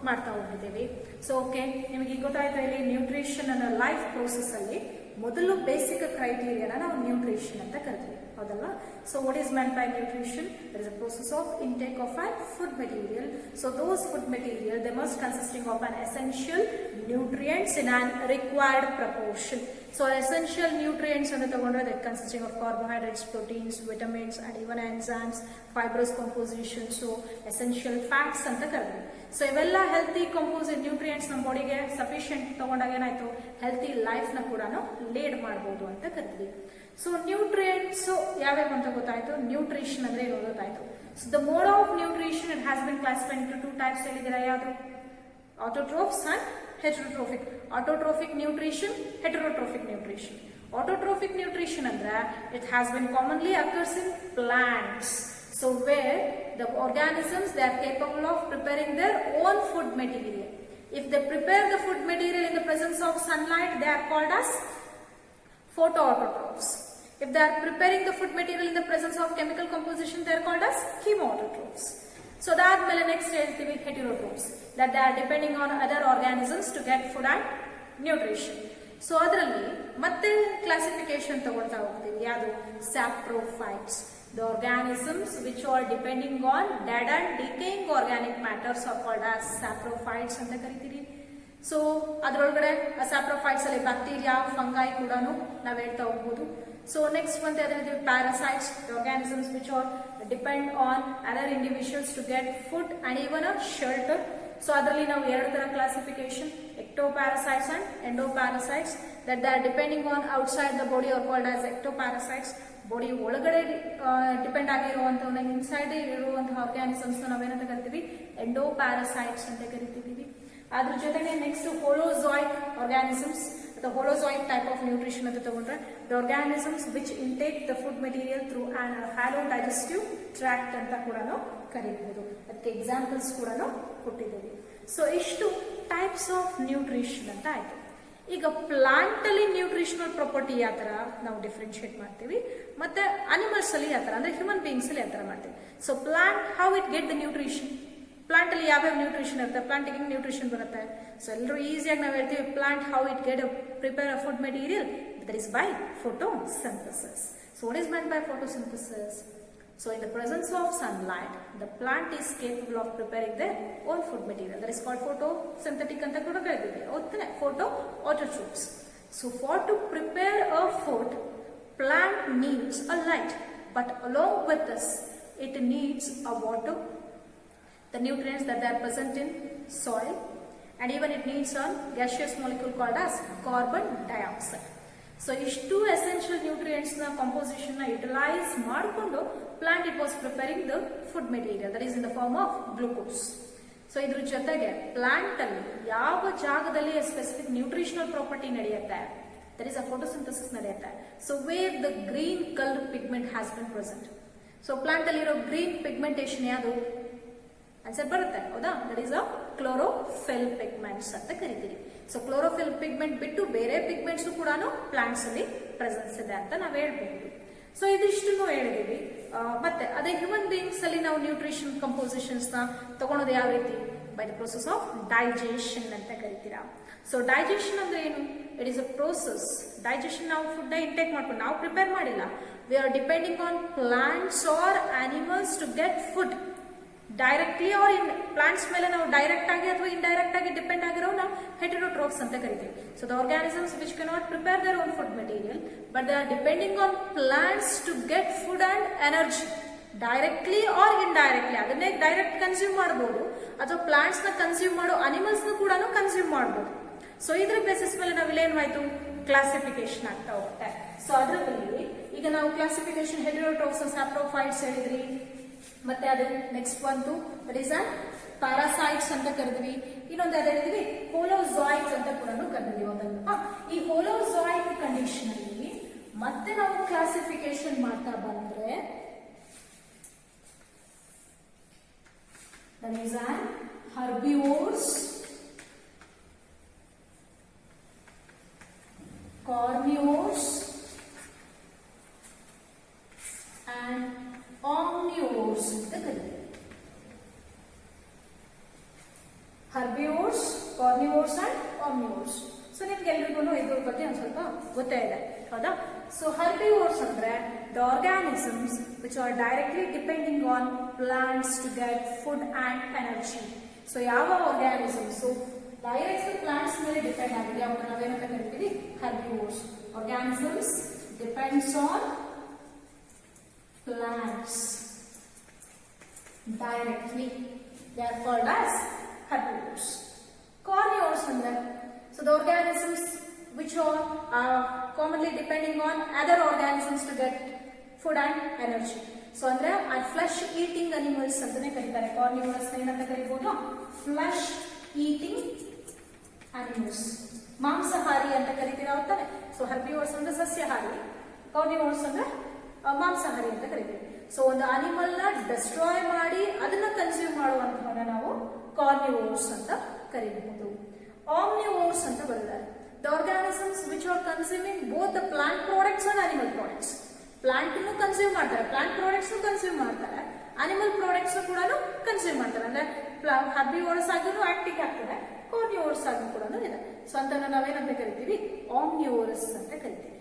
A: ಮಾಡ್ತಾ ಹೋಗಿದ್ದೀವಿ. ಸೊ ಓಕೆ, ನಿಮಗೆ ಈಗ ಗೊತ್ತಾಯ್ತಾ ಇಲ್ಲಿ ನ್ಯೂಟ್ರಿಷನ್ ಅನ್ನೋ ಲೈಫ್ ಪ್ರೋಸೆಸ್ ಅಲ್ಲಿ ಮೊದಲು ಬೇಸಿಕ್ ಕ್ರೈಟೀರಿಯಾನ ನಾವು ನ್ಯೂಟ್ರಿಷನ್ ಅಂತ ಕರಿತೀವಿ, ಹೌದಲ್ವಾ? So what is meant by nutrition? There is a process of intake of an food material. So those food material they must consisting of an essential nutrients in an required proportion. So essential nutrients ಅಂತ ತಗೊಂಡ್ರೆ that consisting of carbohydrates, proteins, vitamins and even enzymes, fibrous composition, so essential fats ಅಂತ ಕರೆದ್ವಿ. So ಇವೆಲ್ಲ healthy composite nutrients ನಮ್ಮ ಬಾಡಿಗೆ sufficient ತಗೊಂಡಾಗ ಏನಾಯ್ತು, healthy life ನ ಕೂಡ ಲೀಡ್ ಮಾಡಬಹುದು ಅಂತ ಕರಿತೀವಿ. ಸೊ ನ್ಯೂಟ್ರಿಯೆಂಟ್ಸ್ ಯಾವ್ಯಾವ ಅಂತ ಗೊತ್ತಾಯ್ತು, ನ್ಯೂಟ್ರಿಷನ್ ಅಂದ್ರೆ ಏನು ಗೊತ್ತಾಯ್ತು. So the mode of nutrition it has been classified into two types ಹೇಳಿದಿರಾ, ಯಾವುದು? Autotrophs and heterotrophic. Autotrophic nutrition, heterotrophic nutrition. Autotrophic nutrition ಅಂದ್ರೆ it has been commonly occurs in plants. So where the organisms they are capable of preparing their own food material. If they prepare the food material in the presence of sunlight, they are called as photoautotrophs. If they are preparing the food material in the presence of chemical composition, they are called as chemoautotrophs. So that next ಹೇಳ್ತೀವಿ heterotrophs, that they are depending on other organisms to get food and nutrition. So ಅದರಲ್ಲಿ ಮತ್ತೆ classification ತಗೊಳ್ತಾ ಹೋಗ್ತೀವಿ, ಯಾವುದು? Saprophytes. The organisms which are depending on dead and decaying organic matters are called as saprophytes ಅಂತ ಕರಿತೀವಿ. So ಅದರೊಳಗಡೆ saprophytes ಅಲ್ಲಿ bacteria, fungi ಕೂಡ ನಾವು ಹೇಳ್ತಾ ಹೋಗ್ಬೋದು. ಸೊ ನೆಕ್ಸ್ಟ್ ಬಂತ ಯಾವ್ದು? Parasites. The organisms which are depend on other individuals to get food and even a shelter. So ಅದರಲ್ಲಿ ನಾವು ಎರಡು ತರ classification, ectoparasites and endoparasites, that they are depending on outside the body are called as ectoparasites. Body ಒಳಗಡೆ depend ಆಗಿರುವಂತಹ inside ಇರುವಂತಹ organisms ನಾವೇನಂತ ಕರಿತೀವಿ? ಎಂಡೋಪ್ಯಾರಾಸೈಟ್ಸ್ ಅಂತ ಕರಿತೀವಿ. ಅದ್ರ ಜೊತೆಗೆ ನೆಕ್ಸ್ಟ್ ಹೋಲೋಜಾಯಿಕ್ ಆರ್ಗ್ಯಾನಿಸಮ್ಸ್, ಅಥವಾ ಹೋಲೋಜಾಯಿಕ್ ಟೈಪ್ ಆಫ್ ನ್ಯೂಟ್ರಿಷನ್ ಅಂತ ತಗೊಂಡ್ರೆ the organisms which intake the food material through on hello digestive tract ಅಂತ ಕೂಡ ಕರೀಬಹುದು. ಅದಕ್ಕೆ ಎಕ್ಸಾಂಪಲ್ಸ್ ಕೂಡ ಕೊಟ್ಟಿದ್ದೀವಿ. ಸೊ ಇಷ್ಟು ಟೈಪ್ಸ್ ಆಫ್ ನ್ಯೂಟ್ರಿಷನ್ ಅಂತ ಆಯ್ತು. ಈಗ ಪ್ಲಾಂಟ್ ಅಲ್ಲಿ ನ್ಯೂಟ್ರಿಷನಲ್ ಪ್ರಾಪರ್ಟಿ ಯಾವ ತರ ನಾವು ಡಿಫ್ರೆನ್ಶಿಯೇಟ್ ಮಾಡ್ತೀವಿ, ಮತ್ತೆ ಅನಿಮಲ್ಸ್ ಅಲ್ಲಿ ಯಾವ ತರ, ಅಂದ್ರೆ ಹ್ಯೂಮನ್ ಬೀಯಿಂಗ್ಸ್ ಅಲ್ಲಿ ಯಾವ ತರ ಮಾಡ್ತೀವಿ. So plant how it get the nutrition, plant ಅಲ್ಲಿ ಯಾವ್ಯಾವ ನ್ಯೂಟ್ರಿಷನ್ ಇರುತ್ತೆ, ಪ್ಲಾಂಟಿಗೆ ನ್ಯೂಟ್ರಿಷನ್ ಬರುತ್ತೆ. ಸೊ ಎಲ್ಲರೂ ಈಸಿಯಾಗಿ ನಾವು ಹೇಳ್ತೀವಿ plant how it get prepare a food material, that is by photosynthesis. So what is meant by photosynthesis? So in the presence of sunlight, the plant is capable of preparing their own food material. That is called photosynthetic anta kuda kalidide. Ottane photoautotrophs. So for to prepare a food, plant needs a light, but along with this, it needs a water, the nutrients that are present in soil, and even it needs a gaseous molecule called as carbon dioxide. So ಇಷ್ಟು essential nutrients ನ composition ನ utilise ಮಾಡಿಕೊಂಡು plant it was preparing the food material, that is in the form of glucose. So ಇದ್ರ ಜೊತೆಗೆ plant ಅಲ್ಲಿ ಯಾವ ಜಾಗದಲ್ಲಿ specific nutritional property ನಡೆಯುತ್ತೆ, ದಟ್ ಈಸ್ ಅ ಫೋಟೋಸಿಂಥಸಿಸ್ ನಡೆಯುತ್ತೆ. So where the green colour pigment has been present. So plant ಅಲ್ಲಿರೋ green pigmentation ಯಾವುದು? Answer ಬರುತ್ತೆ ಹೌದಾ. That is a chlorophyll pigments ಅಂತ ಕರಿತೀವಿ. ಸೊ ಕ್ಲೋರೋಫಿಲ್ ಪಿಗ್ಮೆಂಟ್ ಬಿಟ್ಟು ಬೇರೆ ಪಿಗ್ಮೆಂಟ್ಸ್ ಕೂಡ ಪ್ಲಾಂಟ್ಸ್ ಅಲ್ಲಿ ಪ್ರೆಸೆನ್ಸ್ ಇದೆ ಅಂತ ನಾವು ಹೇಳ್ಬಹುದು. ಸೊ ಇದಿಷ್ಟು ಹೇಳಿದೀವಿ. ಮತ್ತೆ ಅದೇ ಹ್ಯೂಮನ್ ಬೀಯಿಂಗ್ಸ್ ಅಲ್ಲಿ ನಾವು ನ್ಯೂಟ್ರಿಷನ್ ಕಂಪೋಸಿಷನ್ಸ್ ನ ತಗೊಳೋದು ಯಾವ ರೀತಿ, by the process of digestion ಅಂತ ಕರಿತೀರಾ. ಸೊ ಡೈಜೆಷನ್ ಅಂದ್ರೆ ಏನು, it is a process. Digestion ನಾವು ಫುಡ್ ಇಂಟೇಕ್ ಮಾಡ್ಕೊಂಡು ನಾವು ಪ್ರಿಪೇರ್ ಮಾಡಿಲ್ಲ, we are depending on plants or animals to get food. Directly or in plants ಮೇಲೆ ನಾವು ಡೈರೆಕ್ಟ್ ಆಗಿ ಅಥವಾ ಇಂಡೈರೆಕ್ಟ್ ಆಗಿ ಡಿಪೆಂಡ್ ಆಗಿರೋ ನಾವು ಹೆಟೆರೋಟ್ರೋಫ್ಸ್ ಅಂತ ಕರಿತೀವಿ. So the organisms which cannot prepare their own food material but they are depending on plants to get food and energy directly or indirectly. ಅದನ್ನೇ ಡೈರೆಕ್ಟ್ ಕನ್ಸ್ಯೂಮ್ ಮಾಡಬಹುದು ಅಥವಾ ಪ್ಲಾಂಟ್ಸ್ ನ ಕನ್ಸ್ಯೂಮ್ ಮಾಡೋ ಅನಿಮಲ್ಸ್ ನ ಕೂಡ ಕನ್ಸ್ಯೂಮ್ ಮಾಡಬಹುದು. ಸೊ ಇದ್ರ basis ಮೇಲೆ ನಾವು ಇಲ್ಲೇನಾಯ್ತು, ಕ್ಲಾಸಿಫಿಕೇಶನ್ ಆಗ್ತಾ ಹೋಗುತ್ತೆ. ಸೊ ಅದರಲ್ಲಿ ಈಗ ನಾವು ಕ್ಲಾಸಿಫಿಕೇಶನ್ ಹೆಟೆರೋಟ್ರೋಫ್ಸ್ ಸ್ಯಾಪ್ರೋಫೈಟ್ಸ್ ಹೇಳಿದ್ರಿ, ಮತ್ತೆ ಅದು ನೆಕ್ಸ್ಟ್ ಬಂತು ದಟ್ ಈಸ್ ಪ್ಯಾರಾಸೈಟ್ಸ್ ಅಂತ ಕರೆದ್ವಿ. ಇನ್ನೊಂದು ಯಾವ್ದು ಹೇಳಿದ್ವಿ, ಹೋಲೋಜಾಯ್ಟ್ಸ್ ಅಂತ ಕೂಡ ಕರೆದ್ವಿ ಅದನ್ನು. ಈ ಹೋಲೋಜಾಯ್ಟ್ ಕಂಡೀಷನ್ ಅಲ್ಲಿ ಮತ್ತೆ ನಾವು ಕ್ಲಾಸಿಫಿಕೇಶನ್ ಮಾಡ್ತಾ ಬಂದ್ರೆ that is herbivores, carnivores and omnivores ಅಂತ ಕರೀತೀವಿ. Herbivores, carnivores and omnivores. So ನಿಮ್ಗೆ ಎಲ್ರಿಗೂ ಇದ್ರ ಬಗ್ಗೆ ಒಂದ್ ಸ್ವಲ್ಪ ಗೊತ್ತೇ ಇದೆ ಹೌದಾ. ಸೊ ಹರ್ಬಿವೋರ್ಸ್ ಅಂದ್ರೆ the organisms which are directly depending on plants to get food and energy. So ಯಾವ ಆರ್ಗಾನಿಸಮ್ಸ್ ಡೈರೆಕ್ಟ್ ಪ್ಲಾಂಟ್ಸ್ ಮೇಲೆ ಡಿಪೆಂಡ್ ಆಗಿದೆ ಅವನ್ನ ನಾವೇನಂತ ಕರಿತೀವಿ, herbivores. Organisms depends on plants directly, they are called as herbivores. Carnivores andre so the organisms which are commonly depending on other organisms to get food and energy. So andre are flesh eating animals antane karitare. Carnivores na enanta karibodu, flesh eating animals. ಮಾಂಸಾಹಾರಿ ಅಂತ ಕರಿತೀರಾ ಅಂತಾನೆ. So herbivores ಅಂದ್ರೆ ಸಸ್ಯಾಹಾರಿ, carnivores ಅಂದ್ರೆ ಮಾಂಸಾಹಾರಿ ಅಂತ ಕರಿತೀವಿ. So ಒಂದು ಅನಿಮಲ್ ನ ಡಿಸ್ಟ್ರಾಯ್ ಮಾಡಿ ಅದನ್ನ ಕನ್ಸ್ಯೂಮ್ ಮಾಡುವಂತಹ ನಾವು ಕಾರ್ನಿವೋರ್ಸ್ ಅಂತ ಕರೀಬಹುದು. ಆಮ್ನಿವೋರ್ಸ್ ಅಂತ ಬರುತ್ತೆ the organisms which are consuming both the plant products and animal products. Plant consume ಮಾಡ್ತಾರೆ, ಪ್ಲಾಂಟ್ ಪ್ರಾಡಕ್ಟ್ಸ್ ಕನ್ಸ್ಯೂಮ್ ಮಾಡ್ತಾರೆ, ಅನಿಮಲ್ ಪ್ರಾಡಕ್ಟ್ಸ್ ಕೂಡ ಕನ್ಸ್ಯೂಮ್ ಮಾಡ್ತಾರೆ. ಅಂದ್ರೆ ಹರ್ಬಿವೋರ್ಸ್ ಆಗಿನೂ ಆಕ್ಟಿವ್ ಆಗ್ತದೆ, ಕಾರ್ನಿವೋರ್ಸ್ ಆಗಿ ಕೂಡ ಇದೆ. ಸೊ ಅಂತ ನಾವೇನಂತ ಕರಿತೀವಿ, ಆಮ್ನಿವೋರಸ್ ಅಂತ ಕರಿತೀವಿ.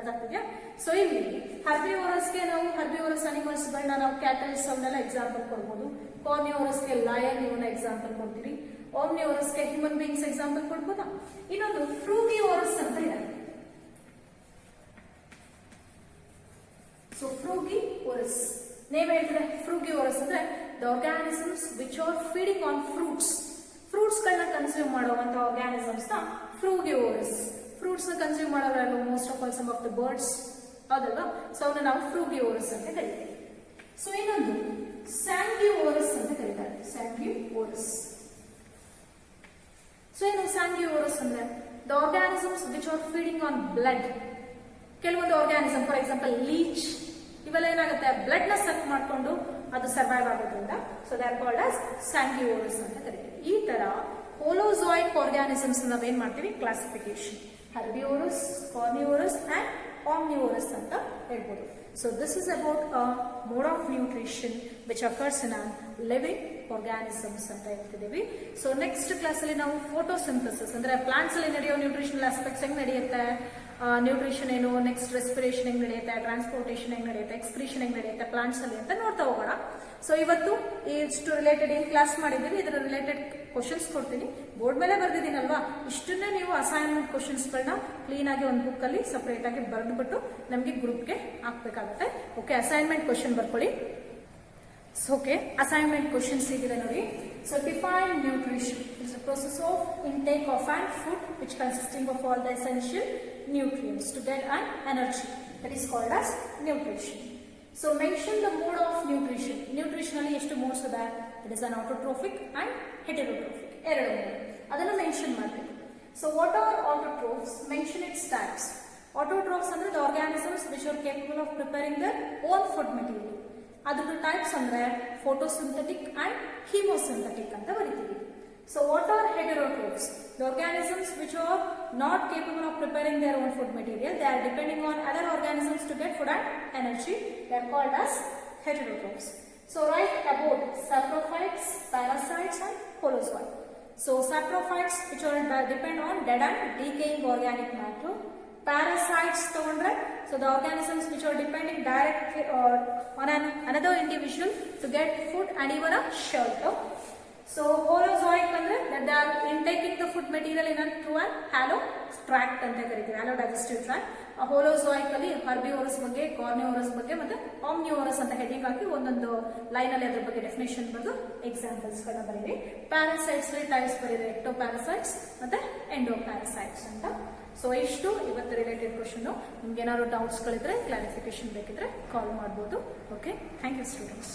A: ಅದಾಗ್ತಿದ್ಯಾ. ಸೊ ಇಲ್ಲಿ ಹರ್ಬಿವೋರಸ್ಗೆ ನಾವು ಹರ್ಬಿವೋರಸ್ ಅನಿಮಲ್ಸ್ ಗಳನ್ನ ನಾವು ಕ್ಯಾಟಲ್ಸ್ ಅವನ್ನೆಲ್ಲ ಎಕ್ಸಾಂಪಲ್ ಕೊಡ್ಬೋದು. ಕಾರ್ನಿವೋರಸ್ಗೆ ಲಯನ್ ಇವನ್ನ ಎಕ್ಸಾಂಪಲ್ ಕೊಡ್ತೀವಿ. ಆಮ್ನಿವೋರಸ್ಗೆ ಹ್ಯೂಮನ್ ಬೀಯಿಂಗ್ಸ್ ಎಕ್ಸಾಂಪಲ್ ಕೊಡ್ಬೋದಾ. ಇನ್ನೊಂದು ಫ್ರೂಗಿವೋರಸ್ ಅಂತ ಇದೆ. ಸೊ ಫ್ರೂಗಿವೋರಸ್ ನೇಮ್ ಹೇಳ್ತಾರೆ. ಫ್ರೂಗಿವೋರಸ್ ಅಂದ್ರೆ the organisms which are feeding on fruits. Fruits ಗಳನ್ನ ಕನ್ಸ್ಯೂಮ್ ಮಾಡುವಂತ ಆರ್ಗಾನಿಸಮ್ಸ್ ನ ಫ್ರೂಗಿವೋರಸ್. ಫ್ರೂಟ್ಸ್ ನ ಕನ್ಸ್ಯೂಮ್ ಮಾಡೋರು most of all some of the birds ಹೌದಲ್ವಾ. ಸೊ ಅವನ್ನ ನಾವು ಫ್ರೂಗಿವೋರಸ್ ಅಂತ ಕರಿತೀವಿ. ಸೊ ಇನ್ನೊಂದು ಸ್ಯಾಂಗ್ಯುವೋರಸ್ ಅಂತ ಕರೀತಾರೆ. ಸ್ಯಾಂಗ್ಯುವೋರಸ್. ಸೊ ಏನು ಸ್ಯಾಂಗ್ಯುವೋರಸ್ ಅಂದ್ರೆ the organisms which are feeding on blood. ಕೆಲವೊಂದು ಆರ್ಗಾನಿಸಮ್ ಫಾರ್ ಎಕ್ಸಾಂಪಲ್ ಲೀಚ್ ಇವೆಲ್ಲ ಏನಾಗುತ್ತೆ, ಬ್ಲಡ್ ನ ಸಕ್ ಮಾಡ್ಕೊಂಡು ಅದು ಸರ್ವೈವ್ ಆಗೋದ್ರಿಂದ so they are called as sanguivorous ಅಂತ ಕರೀತೀವಿ. ಈ ತರ ಹೋಲೋಜಾಯಿಕ್ ಆರ್ಗಾನಿಸಮ್ಸ್ ನಾವೇನ್ ಮಾಡ್ತೀವಿ, classification herbivorous, carnivorous and omnivorous ಅಂತ ಹೇಳ್ಬೋದು. So this is about a mode of nutrition which occurs in a living organisms ಅಂತ ಹೇಳ್ತಿದ್ದೀವಿ. ಸೊ ನೆಕ್ಸ್ಟ್ ಕ್ಲಾಸ್ ಅಲ್ಲಿ ನಾವು ಫೋಟೋಸಿಂಥಸಿಸ್ ಅಂದ್ರೆ ಪ್ಲಾಂಟ್ಸ್ ಅಲ್ಲಿ ನಡೆಯೋ ನ್ಯೂಟ್ರಿಷನಲ್ ಆಸ್ಪೆಕ್ಟ್ಸ್ ಹೆಂಗ್ ನಡೆಯುತ್ತೆ, ನ್ಯೂಟ್ರಿಷನ್ ಏನು, ನೆಕ್ಸ್ಟ್ ರೆಸ್ಪಿರೇಷನ್ ಹೆಂಗ್ ನಡೆಯುತ್ತೆ, ಟ್ರಾನ್ಸ್ಪೋರ್ಟೇಷನ್ ಹೆಂಗ್ ನಡೆಯುತ್ತೆ, ಎಕ್ಸ್ಕ್ರೀಷನ್ ಹೆಂಗ್ ನಡೆಯುತ್ತೆ ಪ್ಲಾಂಟ್ಸ್ ಅಲ್ಲಿ ಅಂತ ನೋಡ್ತಾ ಹೋಗೋಣ. ಸೊ ಇವತ್ತು ಇಷ್ಟು ರಿಲೇಟೆಡ್ ಏನ್ ಕ್ಲಾಸ್ ಮಾಡಿದೀವಿ ಇದರ ರಿಲೇಟೆಡ್ ಕ್ವಶನ್ಸ್ ಕೊಡ್ತೀನಿ. ಬೋರ್ಡ್ ಮೇಲೆ ಬರ್ದಿದ್ದೀನಲ್ವಾ, ಇಷ್ಟನ್ನೇ ನೀವು ಅಸೈನ್ಮೆಂಟ್ ಕ್ವಶನ್ಸ್ ಗಳನ್ನ ಕ್ಲೀನ್ ಆಗಿ ಒಂದು ಬುಕ್ ಅಲ್ಲಿ ಸಪರೇಟ್ ಆಗಿ ಬರೆದ್ಬಿಟ್ಟು ನಮಗೆ ಗ್ರೂಪ್ಗೆ ಹಾಕ್ಬೇಕಾಗುತ್ತೆ. ಓಕೆ, ಅಸೈನ್ಮೆಂಟ್ ಕ್ವಶನ್ ಬರ್ಕೊಳ್ಳಿ. ಸೊ ಓಕೆ, ಅಸೈನ್ಮೆಂಟ್ ಕ್ವಶನ್ಸ್ ಹೀಗಿದೆ ನೋಡಿ. So define nutrition is a process of intake of an food which consisting of all the essential nutrients to get an energy, that is called as nutrition. So mention the mode of nutrition. Nutrition ಅಲ್ಲಿ ಎಷ್ಟು modes ಇದೆ, it is an autotrophic and heterotrophic, ಎರಡು mode ಅದನ್ನು mention ಮಾಡಬೇಕು. So what are autotrophs? Mention its types. Autotrophs ಅಂದ್ರೆ the organisms which are capable of preparing their own food material. ಅದು ಬಿಟ್ಟು types ಅಂದ್ರೆ ಫೋಟೋಸಿಂಥೆಟಿಕ್ ಅಂಡ್ ಹೀಮೋಸಿಂಥೆಟಿಕ್ ಅಂತ ಬರೀತೀವಿ. So what are heterotrophs? The organisms which are not capable of preparing their own food material, they are depending on other organisms to get food and energy. They are called as heterotrophs. So write about saprophytes, parasites and holozoa. So saprophytes which are depend on dead and decaying organic matter. Parasites so the organisms which are depending directly on another individual to get food and even a shelter. So holozoic that they are intaking the food material in through an halo tract anta kariteve, halo digestive tract. A holozoic alli herbivorous ಬಗ್ಗೆ, carnivorous ಬಗ್ಗೆ ಮತ್ತೆ omnivorous ಅಂತ heading ಹಾಕಿ ಒಂದೊಂದು line ಅಲ್ಲಿ ಅದರ ಬಗ್ಗೆ definition ಬರೆದು examples ಗಳನ್ನ ಬರೀರಿ. ಪ್ಯಾರಾಸೈಟ್ಸ್ ಟೈಪ್ಸ್ ಬರೀರಿ, ಎಕ್ಟೋಪ್ಯಾರಾಸೈಟ್ಸ್ ಮತ್ತೆ ಎಂಡೋಪ್ಯಾರಾಸೈಟ್ಸ್ ಅಂತ. ಸೊ ಇಷ್ಟು ಇವತ್ತು ರಿಲೇಟೆಡ್ ಕ್ವಶನ್. ನಿಮ್ಗೆ ಏನಾದ್ರು ಡೌಟ್ಸ್ ಗಳಿದ್ರೆ, ಕ್ಲಾರಿಫಿಕೇಶನ್ ಬೇಕಿದ್ರೆ ಕಾಲ್ ಮಾಡಬಹುದು. Okay, thank you students.